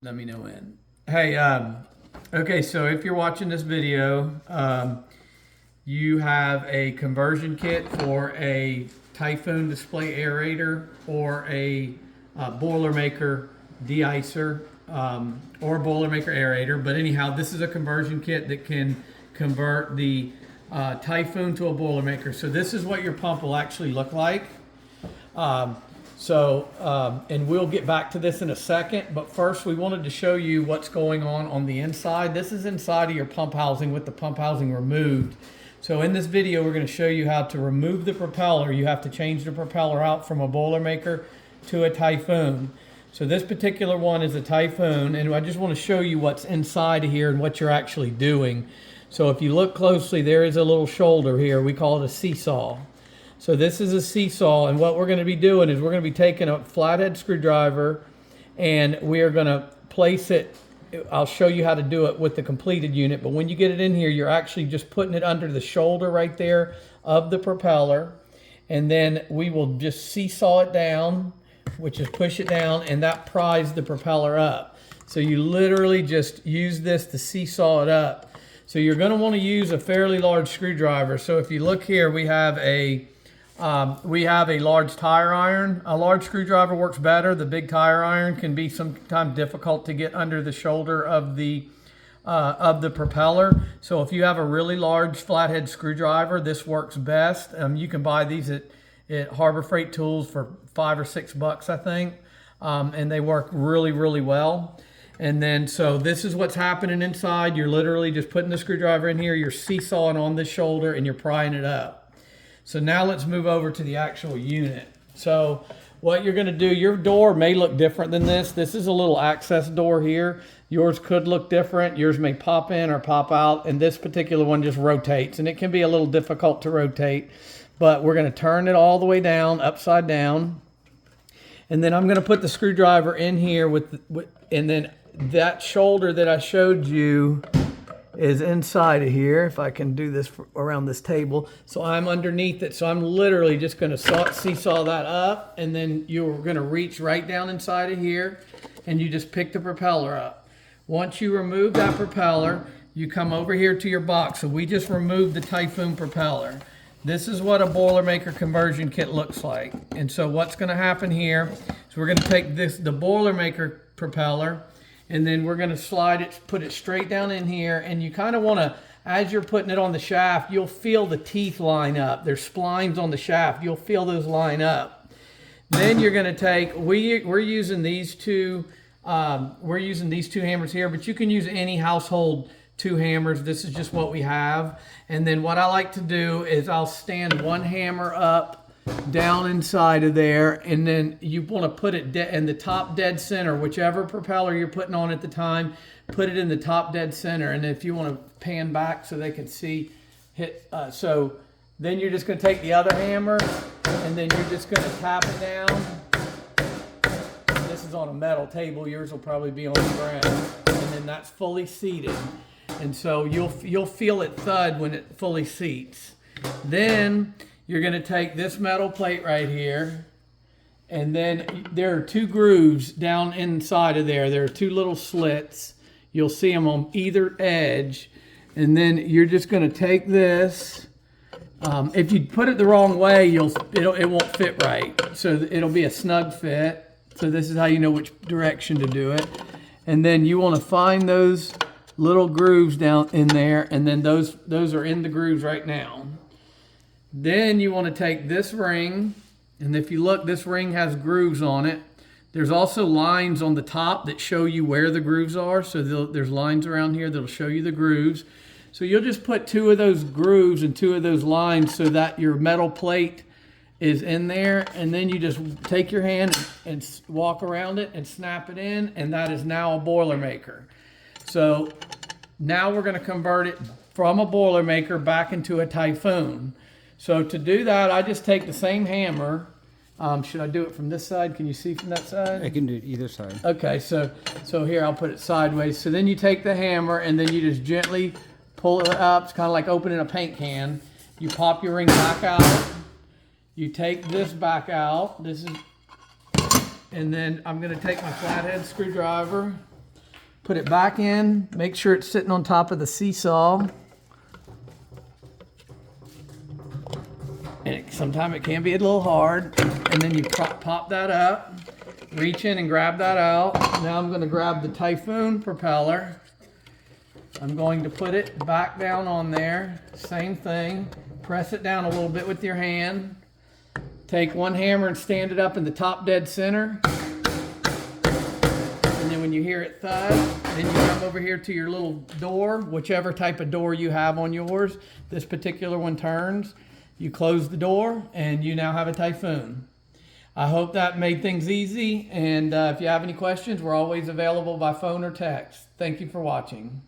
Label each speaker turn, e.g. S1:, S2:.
S1: Let me know when. Hey, okay, so if you're watching this video, you have a conversion kit for a Typhoon display aerator or a Boilermaker de-icer or Boilermaker aerator. But anyhow, this is a conversion kit that can convert the Typhoon to a Boilermaker. So this is what your pump will actually look like. And we'll get back to this in a second, but first we wanted to show you what's going on the inside. This is inside of your pump housing with the pump housing removed. So in this video, we're going to show you how to remove the propeller. You have to change the propeller out from a Boilermaker to a Typhoon. So this particular one is a Typhoon, and I just want to show you what's inside of here and what you're actually doing. So if you look closely, there is a little shoulder here. We call it a seesaw. So this is a seesaw, and what we're going to be doing is we're going to be taking a flathead screwdriver and we are going to place it. I'll show you how to do it with the completed unit, but when you get it in here, you're actually just putting it under the shoulder right there of the propeller, and then we will just seesaw it down, which is push it down, and that pries the propeller up. So you literally just use this to seesaw it up. So you're going to want to use a fairly large screwdriver. So if you look here, we have a large tire iron. A large screwdriver works better. The big tire iron can be sometimes difficult to get under the shoulder of the propeller. So if you have a really large flathead screwdriver, this works best. You can buy these at Harbor Freight Tools for $5 or $6, I think, and they work really, really well. And then, so this is what's happening inside. You're literally just putting the screwdriver in here, you're seesawing on the shoulder, and you're prying it up. So now let's move over to the actual unit. So what you're going to do, your door may look different than this. This is a little access door here. Yours could look different. Yours may pop in or pop out, and this particular one just rotates, and it can be a little difficult to rotate, but we're going to turn it all the way down, upside down, and then I'm going to put the screwdriver in here and then that shoulder that I showed you is inside of here. If I can do this around this table. So I'm underneath it. So I'm literally just going to seesaw that up, and then you're going to reach right down inside of here and you just pick the propeller up. Once you remove that propeller, you come over here to your box. So we just removed the Typhoon propeller. This is what a Boilermaker conversion kit looks like. And so what's going to happen here is we're going to take the Boilermaker propeller, and then we're going to slide it, put it straight down in here, and you kind of want to, as you're putting it on the shaft, you'll feel the teeth line up. There's splines on the shaft. You'll feel those line up. Then you're going to take, we're using these two hammers here, but you can use any household 2 hammers. This is just what we have. And then what I like to do is I'll stand one hammer up down inside of there, and then you want to put it in the top dead center, whichever propeller you're putting on at the time, put it in the top dead center. And if you want to pan back so they can see, so then you're just going to take the other hammer, and then you're just going to tap it down. This is on a metal table. Yours will probably be on the ground, and then that's fully seated. And so you'll feel it thud when it fully seats. Then you're going to take this metal plate right here, and then there are 2 grooves down inside of there. There are 2 little slits. You'll see them on either edge. And then you're just going to take this. If you put it the wrong way, it won't fit right. So it'll be a snug fit. So this is how you know which direction to do it. And then you want to find those little grooves down in there, and then those are in the grooves right now. Then you want to take this ring, and if you look, this ring has grooves on it. There's also lines on the top that show you where the grooves are. So there's lines around here that'll show you the grooves. So you'll just put 2 of those grooves and 2 of those lines so that your metal plate is in there, and then you just take your hand and walk around it and snap it in, and that is now a Boilermaker. So now we're going to convert it from a Boilermaker back into a Typhoon. So to do that, I just take the same hammer. Should I do it from this side? Can you see from that side?
S2: I can do it either side.
S1: Okay, so here I'll put it sideways. So then you take the hammer, and then you just gently pull it up. It's kind of like opening a paint can. You pop your ring back out. You take this back out. And then I'm going to take my flathead screwdriver, Put it back in, make sure it's sitting on top of the seesaw. And sometimes it can be a little hard. And then you pop that up, reach in and grab that out. Now I'm going to grab the Typhoon propeller. I'm going to put it back down on there. Same thing. Press it down a little bit with your hand. Take one hammer and stand it up in the top dead center. And then when you hear it thud, then you come over here to your little door, whichever type of door you have on yours. This particular one turns. You close the door and you now have a Typhoon. I hope that made things easy. And if you have any questions, we're always available by phone or text. Thank you for watching.